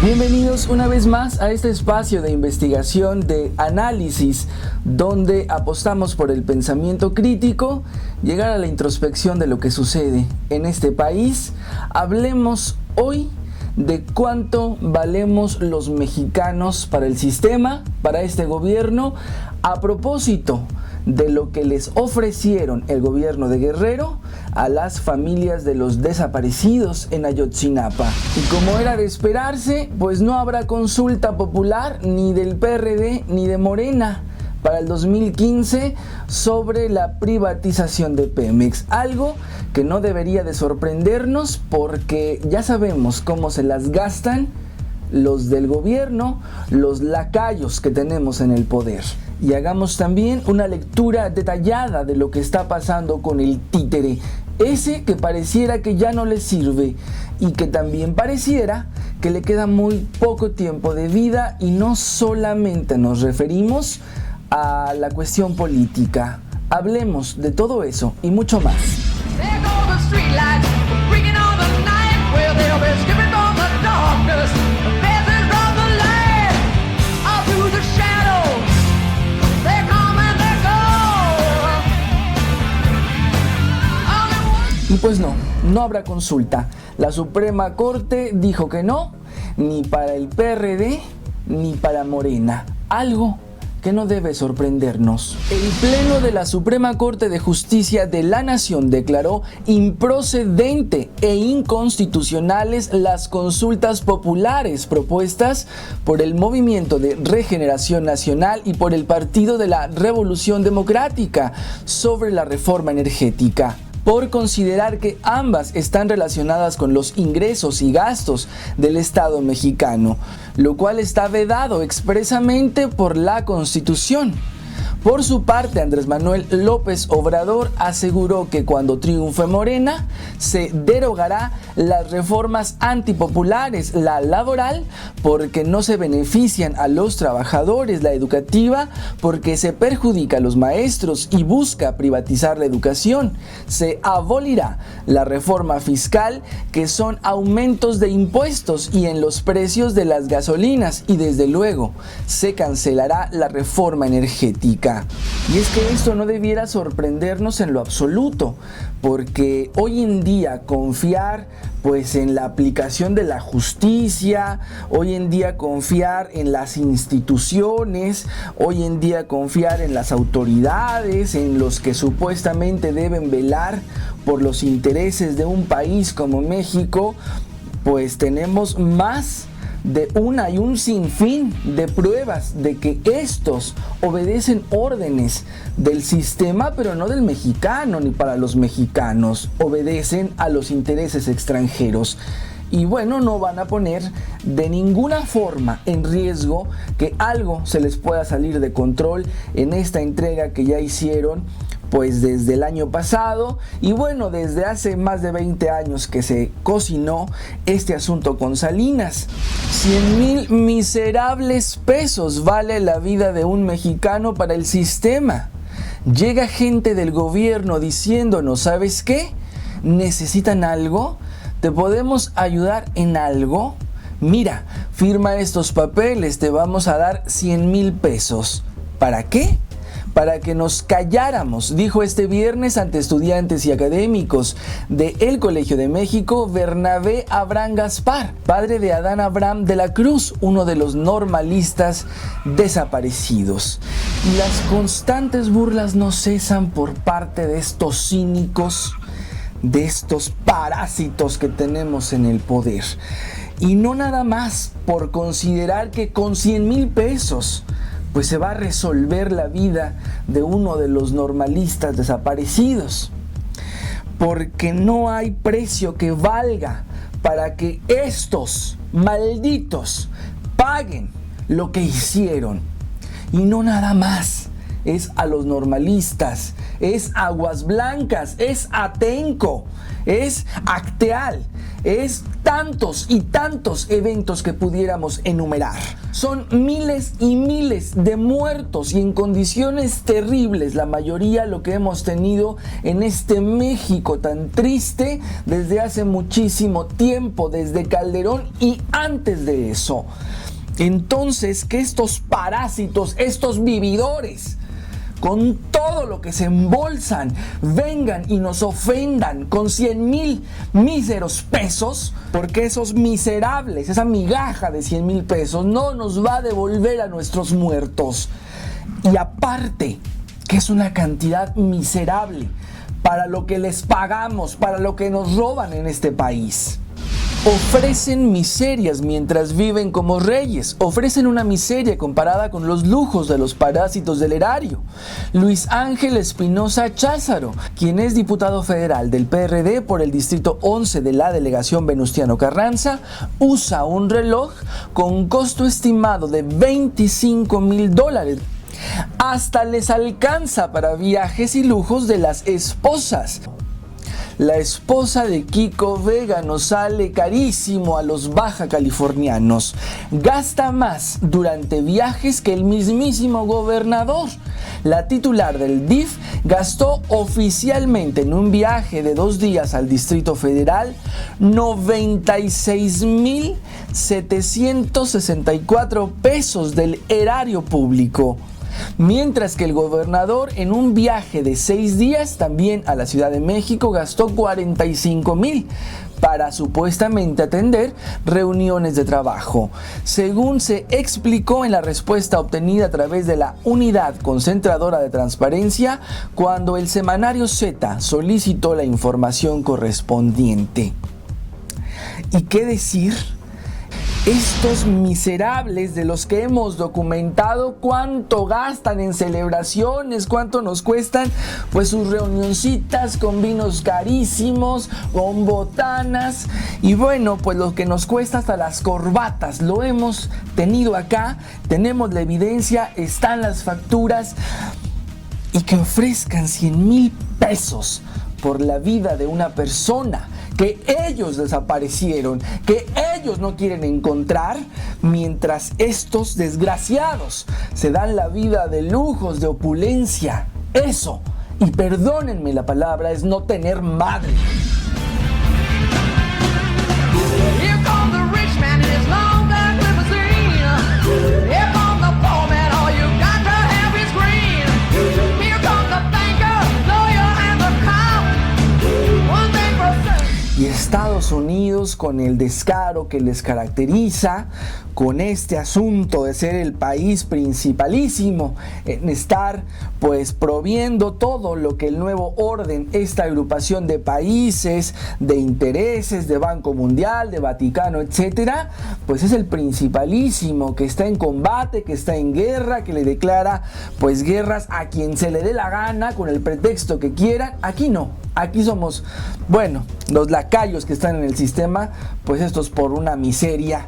Bienvenidos una vez más a este espacio de investigación, de análisis, donde apostamos por el pensamiento crítico, llegar a la introspección de lo que sucede en este país. Hablemos hoy de cuánto valemos los mexicanos para el sistema, para este gobierno, a propósito de lo que les ofrecieron el gobierno de Guerrero a las familias de los desaparecidos en Ayotzinapa. Y como era de esperarse, pues no habrá consulta popular ni del PRD ni de Morena para el 2015 sobre la privatización de Pemex, algo que no debería de sorprendernos porque ya sabemos cómo se las gastan los del gobierno, los lacayos que tenemos en el poder. Y hagamos también una lectura detallada de lo que está pasando con el títere, ese que pareciera que ya no le sirve y que también pareciera que le queda muy poco tiempo de vida, y no solamente nos referimos a la cuestión política. Hablemos de todo eso y mucho más. Y pues no habrá consulta. La Suprema Corte dijo que no, ni para el PRD ni para Morena. Algo que no debe sorprendernos. El Pleno de la Suprema Corte de Justicia de la Nación declaró improcedente e inconstitucionales las consultas populares propuestas por el Movimiento de Regeneración Nacional y por el Partido de la Revolución Democrática sobre la reforma energética, por considerar que ambas están relacionadas con los ingresos y gastos del Estado mexicano, lo cual está vedado expresamente por la Constitución. Por su parte, Andrés Manuel López Obrador aseguró que cuando triunfe Morena, se derogará las reformas antipopulares, la laboral, porque no se benefician a los trabajadores, la educativa, porque se perjudica a los maestros y busca privatizar la educación. Se abolirá la reforma fiscal, que son aumentos de impuestos y en los precios de las gasolinas, y desde luego se cancelará la reforma energética. Y es que esto no debiera sorprendernos en lo absoluto, porque hoy en día confiar en la aplicación de la justicia, hoy en día confiar en las instituciones, hoy en día confiar en las autoridades, en los que supuestamente deben velar por los intereses de un país como México, pues tenemos más de una y un sinfín de pruebas de que estos obedecen órdenes del sistema, pero no del mexicano ni para los mexicanos, obedecen a los intereses extranjeros. Y bueno, no van a poner de ninguna forma en riesgo que algo se les pueda salir de control en esta entrega que ya hicieron pues desde el año pasado, y bueno, desde hace más de 20 años que se cocinó este asunto con Salinas. 100,000 miserables pesos vale la vida de un mexicano para el sistema. Llega gente del gobierno diciéndonos, ¿sabes qué? ¿Necesitan algo? ¿Te podemos ayudar en algo? Mira, firma estos papeles, te vamos a dar 100,000 pesos. ¿Para qué? Para que nos calláramos, dijo este viernes ante estudiantes y académicos del Colegio de México Bernabé Abraham Gaspar, padre de Adán Abraham de la Cruz, uno de los normalistas desaparecidos. Y las constantes burlas no cesan por parte de estos cínicos, de estos parásitos que tenemos en el poder. Y no nada más por considerar que con 100,000 pesos pues se va a resolver la vida de uno de los normalistas desaparecidos, porque no hay precio que valga para que estos malditos paguen lo que hicieron. Y no nada más es a los normalistas, es Aguas Blancas, es Atenco, es Acteal, Es tantos y tantos eventos que pudiéramos enumerar. Son miles y miles de muertos y en condiciones terribles, la mayoría lo que hemos tenido en este México tan triste desde hace muchísimo tiempo, desde Calderón y antes de eso. Entonces, que estos parásitos, estos vividores, con todo lo que se embolsan, vengan y nos ofendan con 100,000 míseros pesos, porque esos miserables, esa migaja de 100,000 pesos no nos va a devolver a nuestros muertos. Y aparte, que es una cantidad miserable para lo que les pagamos, para lo que nos roban en este país. Ofrecen miserias mientras viven como reyes. Ofrecen una miseria comparada con los lujos de los parásitos del erario. Luis Ángel Espinosa Cházaro, quien es diputado federal del PRD por el Distrito 11 de la delegación Venustiano Carranza, usa un reloj con costo estimado de $25,000. Hasta les alcanza para viajes y lujos de las esposas. La esposa de Kiko Vega nos sale carísimo a los baja californianos. Gasta más durante viajes que el mismísimo gobernador. La titular del DIF gastó oficialmente en un viaje de 2 días al Distrito Federal 96,764 pesos del erario público. Mientras que el gobernador en un viaje de 6 días también a la Ciudad de México gastó 45,000 para supuestamente atender reuniones de trabajo. Según se explicó en la respuesta obtenida a través de la Unidad Concentradora de Transparencia, cuando el semanario Z solicitó la información correspondiente. ¿Y qué decir? Estos miserables de los que hemos documentado cuánto gastan en celebraciones, cuánto nos cuestan pues sus reunioncitas con vinos carísimos, con botanas y bueno, pues lo que nos cuesta hasta las corbatas, lo hemos tenido acá, tenemos la evidencia, están las facturas y que ofrezcan 100,000 pesos por la vida de una persona que ellos desaparecieron, que ellos no quieren encontrar, mientras estos desgraciados se dan la vida de lujos, de opulencia. Eso, y perdónenme la palabra, es no tener madre. Here comes the rich man in his long black limousine. Here comes the poor man, all you got to have is green. Here comes the banker, lawyer and the cop. One thing for certain. Y Estados Unidos, con el descaro que les caracteriza, con este asunto de ser el país principalísimo en estar pues proviendo todo lo que el nuevo orden, esta agrupación de países, de intereses, de Banco Mundial, de Vaticano, etcétera, pues es el principalísimo que está en combate, que está en guerra, que le declara pues guerras a quien se le dé la gana con el pretexto que quieran. Aquí no, aquí somos, bueno, los lacayos que están en el sistema, pues estos por una miseria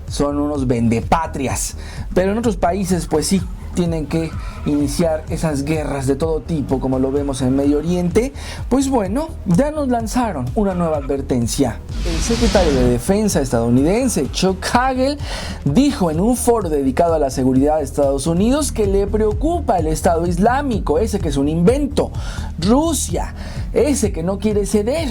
son unos vendepatrias, pero en otros países pues sí tienen que iniciar esas guerras de todo tipo como lo vemos en Medio Oriente. Pues bueno, ya nos lanzaron una nueva advertencia. El secretario de Defensa estadounidense Chuck Hagel dijo en un foro dedicado a la seguridad de Estados Unidos que le preocupa el Estado Islámico, ese que es un invento, Rusia, ese que no quiere ceder,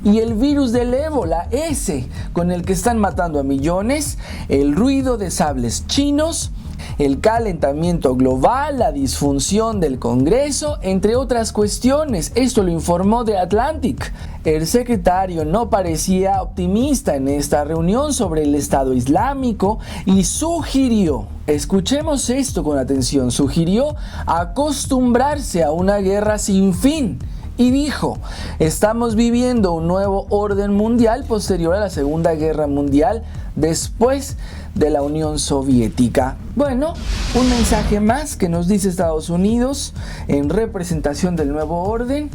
y el virus del ébola, ese con el que están matando a millones, el ruido de sables chinos, el calentamiento global, la disfunción del Congreso, entre otras cuestiones. Esto lo informó The Atlantic. El secretario no parecía optimista en esta reunión sobre el Estado Islámico y sugirió, escuchemos esto con atención, sugirió acostumbrarse a una guerra sin fin. Y dijo, estamos viviendo un nuevo orden mundial posterior a la Segunda Guerra Mundial, después de la Unión Soviética. Bueno, un mensaje más que nos dice Estados Unidos en representación del nuevo orden,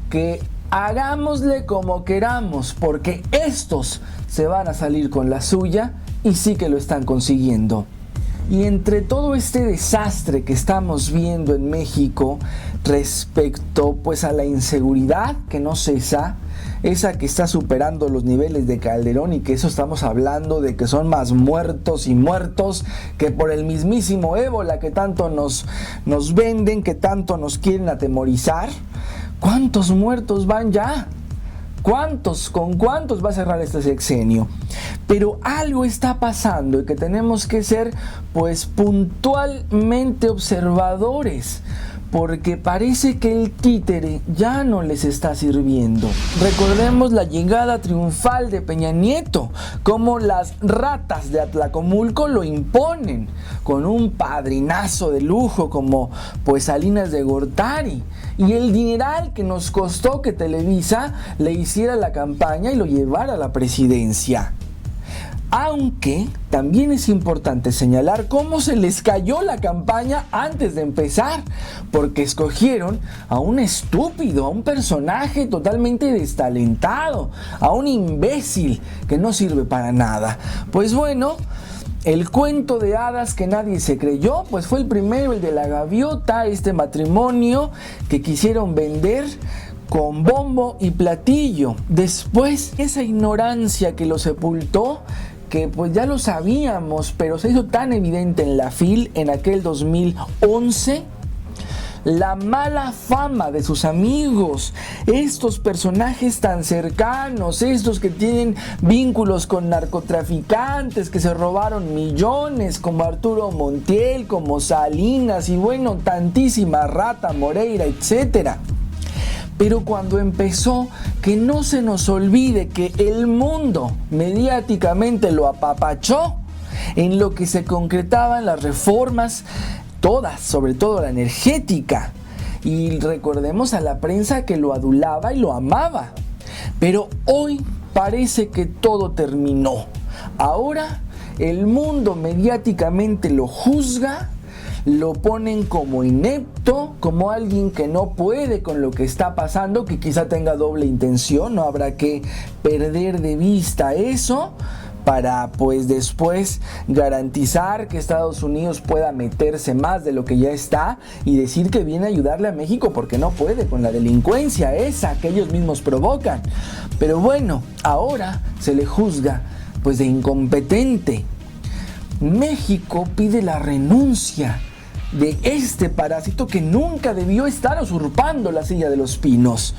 que hagámosle como queramos, porque estos se van a salir con la suya y sí que lo están consiguiendo. Y entre todo este desastre que estamos viendo en México respecto pues a la inseguridad que no cesa, esa que está superando los niveles de Calderón, y que eso estamos hablando de que son más muertos y muertos que por el mismísimo ébola que tanto nos venden, que tanto nos quieren atemorizar. ¿Cuántos muertos van ya? ¿Cuántos? ¿Con cuántos va a cerrar este sexenio? Pero algo está pasando y que tenemos que ser pues puntualmente observadores, porque parece que el títere ya no les está sirviendo. Recordemos la llegada triunfal de Peña Nieto, como las ratas de Atlacomulco lo imponen, con un padrinazo de lujo como pues Salinas de Gortari, y el dineral que nos costó que Televisa le hiciera la campaña y lo llevara a la presidencia. Aunque también es importante señalar cómo se les cayó la campaña antes de empezar, porque escogieron a un estúpido, a un personaje totalmente destalentado, a un imbécil que no sirve para nada. Pues bueno, el cuento de hadas que nadie se creyó, pues fue el primero, el de la gaviota, este matrimonio que quisieron vender con bombo y platillo. Después, esa ignorancia que lo sepultó, que pues ya lo sabíamos, pero se hizo tan evidente en la FIL en aquel 2011, la mala fama de sus amigos, estos personajes tan cercanos, estos que tienen vínculos con narcotraficantes, que se robaron millones, como Arturo Montiel, como Salinas y bueno, tantísima rata, Moreira, etcétera. Pero cuando empezó, que no se nos olvide que el mundo mediáticamente lo apapachó, en lo que se concretaban las reformas, todas, sobre todo la energética, y recordemos a la prensa que lo adulaba y lo amaba. Pero hoy parece que todo terminó. Ahora el mundo mediáticamente lo juzga, lo ponen como inepto, como alguien que no puede con lo que está pasando, que quizá tenga doble intención. No habrá que perder de vista eso para pues después garantizar que Estados Unidos pueda meterse más de lo que ya está y decir que viene a ayudarle a México porque no puede con la delincuencia esa que ellos mismos provocan. Pero bueno, ahora se le juzga pues de incompetente. México pide la renuncia de este parásito que nunca debió estar usurpando la silla de los pinos.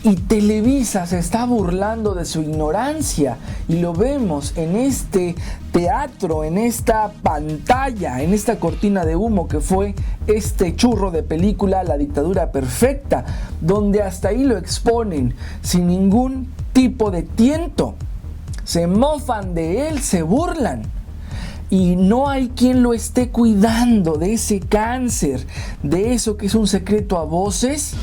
Y Televisa se está burlando de su ignorancia, y lo vemos en este teatro, en esta pantalla, en esta cortina de humo que fue este churro de película La dictadura perfecta, donde hasta ahí lo exponen sin ningún tipo de tiento. Se mofan de él, se burlan. Y no hay quien lo esté cuidando de ese cáncer, de eso que es un secreto a voces,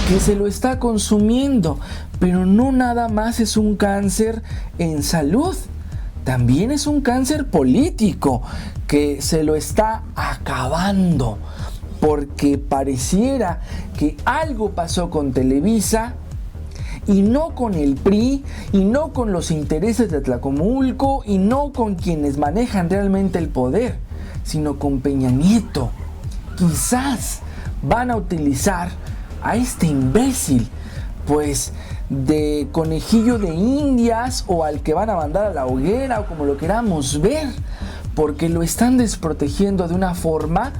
que se lo está consumiendo. Pero no nada más es un cáncer en salud, también es un cáncer político que se lo está acabando, porque pareciera que algo pasó con Televisa, y no con el PRI, y no con los intereses de Atlacomulco, y no con quienes manejan realmente el poder, sino con Peña Nieto. Quizás van a utilizar a este imbécil, pues de conejillo de indias, o al que van a mandar a la hoguera, o como lo queramos ver, porque lo están desprotegiendo de una forma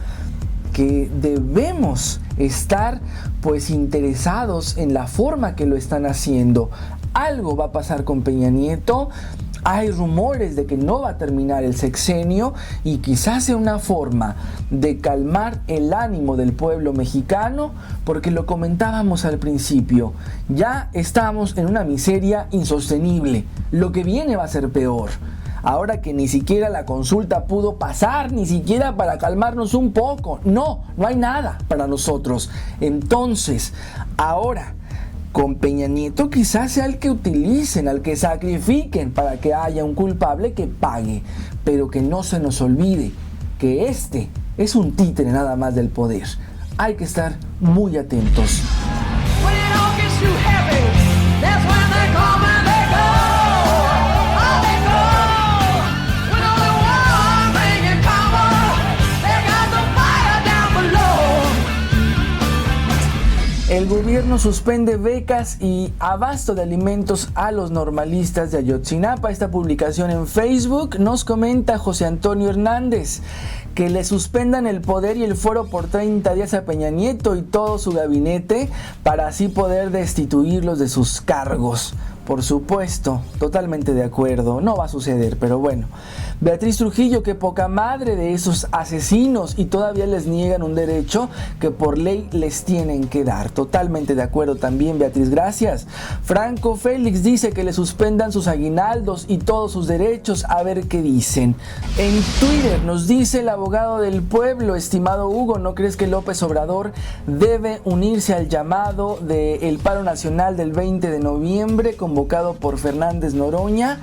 que debemos estar pues interesados en la forma que lo están haciendo. Algo va a pasar con Peña Nieto. Hay rumores de que no va a terminar el sexenio, y quizás sea una forma de calmar el ánimo del pueblo mexicano, porque lo comentábamos al principio, ya estamos en una miseria insostenible. Lo que viene va a ser peor. Ahora que ni siquiera la consulta pudo pasar, ni siquiera para calmarnos un poco. No hay nada para nosotros. Entonces, ahora, con Peña Nieto quizás sea el que utilicen, al que sacrifiquen para que haya un culpable que pague. Pero que no se nos olvide que este es un títere nada más del poder. Hay que estar muy atentos. El gobierno suspende becas y abasto de alimentos a los normalistas de Ayotzinapa. Esta publicación en Facebook nos comenta José Antonio Hernández que le suspendan el poder y el fuero por 30 días a Peña Nieto y todo su gabinete para así poder destituirlos de sus cargos. Por supuesto, totalmente de acuerdo, no va a suceder, pero bueno. Beatriz Trujillo, qué poca madre de esos asesinos y todavía les niegan un derecho que por ley les tienen que dar. Totalmente de acuerdo también, Beatriz, gracias. Franco Félix dice que le suspendan sus aguinaldos y todos sus derechos, a ver qué dicen. En Twitter nos dice el abogado del pueblo, estimado Hugo, ¿no crees que López Obrador debe unirse al llamado del paro nacional del 20 de noviembre convocado por Fernández Noroña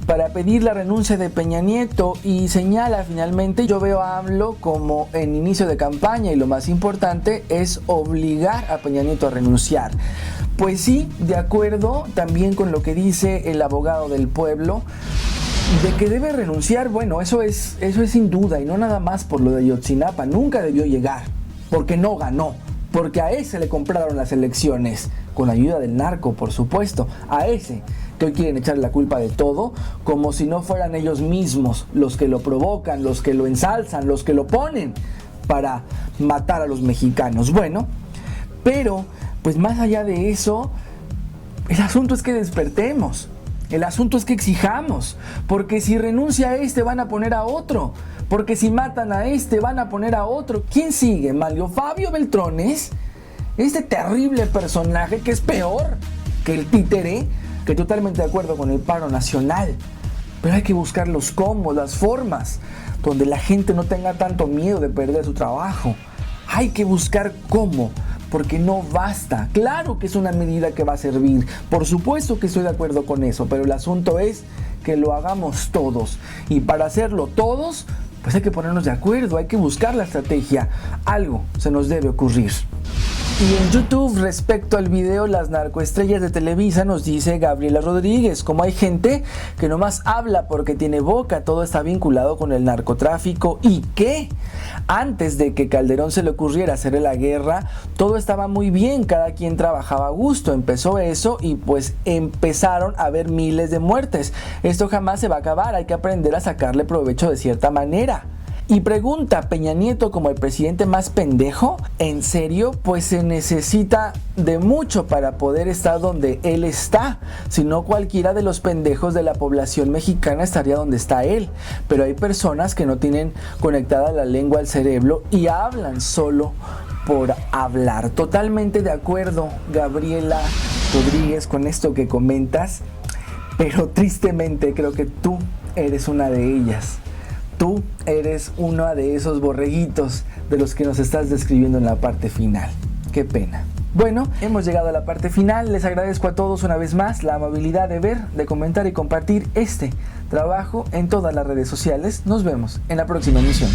para pedir la renuncia de Peña Nieto? Y señala finalmente, yo veo a AMLO como en inicio de campaña y lo más importante es obligar a Peña Nieto a renunciar. Pues sí, de acuerdo también con lo que dice el abogado del pueblo, de que debe renunciar. Bueno, eso es sin duda, y no nada más por lo de Ayotzinapa, nunca debió llegar, porque no ganó, porque a ese le compraron las elecciones, con ayuda del narco, por supuesto, a ese que hoy quieren echarle la culpa de todo, como si no fueran ellos mismos los que lo provocan, los que lo ensalzan, los que lo ponen para matar a los mexicanos. Bueno, pero pues más allá de eso, el asunto es que despertemos, el asunto es que exijamos, porque si renuncia a este van a poner a otro, porque si matan a este van a poner a otro. ¿Quién sigue? Manlio Fabio Beltrones, este terrible personaje que es peor que el títere, que totalmente de acuerdo con el paro nacional, pero hay que buscar los cómo, las formas, donde la gente no tenga tanto miedo de perder su trabajo. Hay que buscar cómo, porque no basta. Claro que es una medida que va a servir, por supuesto que estoy de acuerdo con eso, pero el asunto es que lo hagamos todos, y para hacerlo todos, pues hay que ponernos de acuerdo, hay que buscar la estrategia, algo se nos debe ocurrir. Y en YouTube, respecto al video Las narcoestrellas de Televisa, nos dice Gabriela Rodríguez, como hay gente que nomás habla porque tiene boca, todo está vinculado con el narcotráfico. ¿Y qué? Antes de que Calderón se le ocurriera hacerle la guerra, todo estaba muy bien, cada quien trabajaba a gusto. Empezó eso y pues empezaron a haber miles de muertes. Esto jamás se va a acabar, hay que aprender a sacarle provecho de cierta manera. Y pregunta, ¿Peña Nieto como el presidente más pendejo? ¿En serio? Pues se necesita de mucho para poder estar donde él está. Si no, cualquiera de los pendejos de la población mexicana estaría donde está él. Pero hay personas que no tienen conectada la lengua al cerebro y hablan solo por hablar. Totalmente de acuerdo, Gabriela Rodríguez, con esto que comentas. Pero tristemente creo que tú eres una de ellas. Tú eres uno de esos borreguitos de los que nos estás describiendo en la parte final. Qué pena. Bueno, hemos llegado a la parte final. Les agradezco a todos una vez más la amabilidad de ver, de comentar y compartir este trabajo en todas las redes sociales. Nos vemos en la próxima emisión.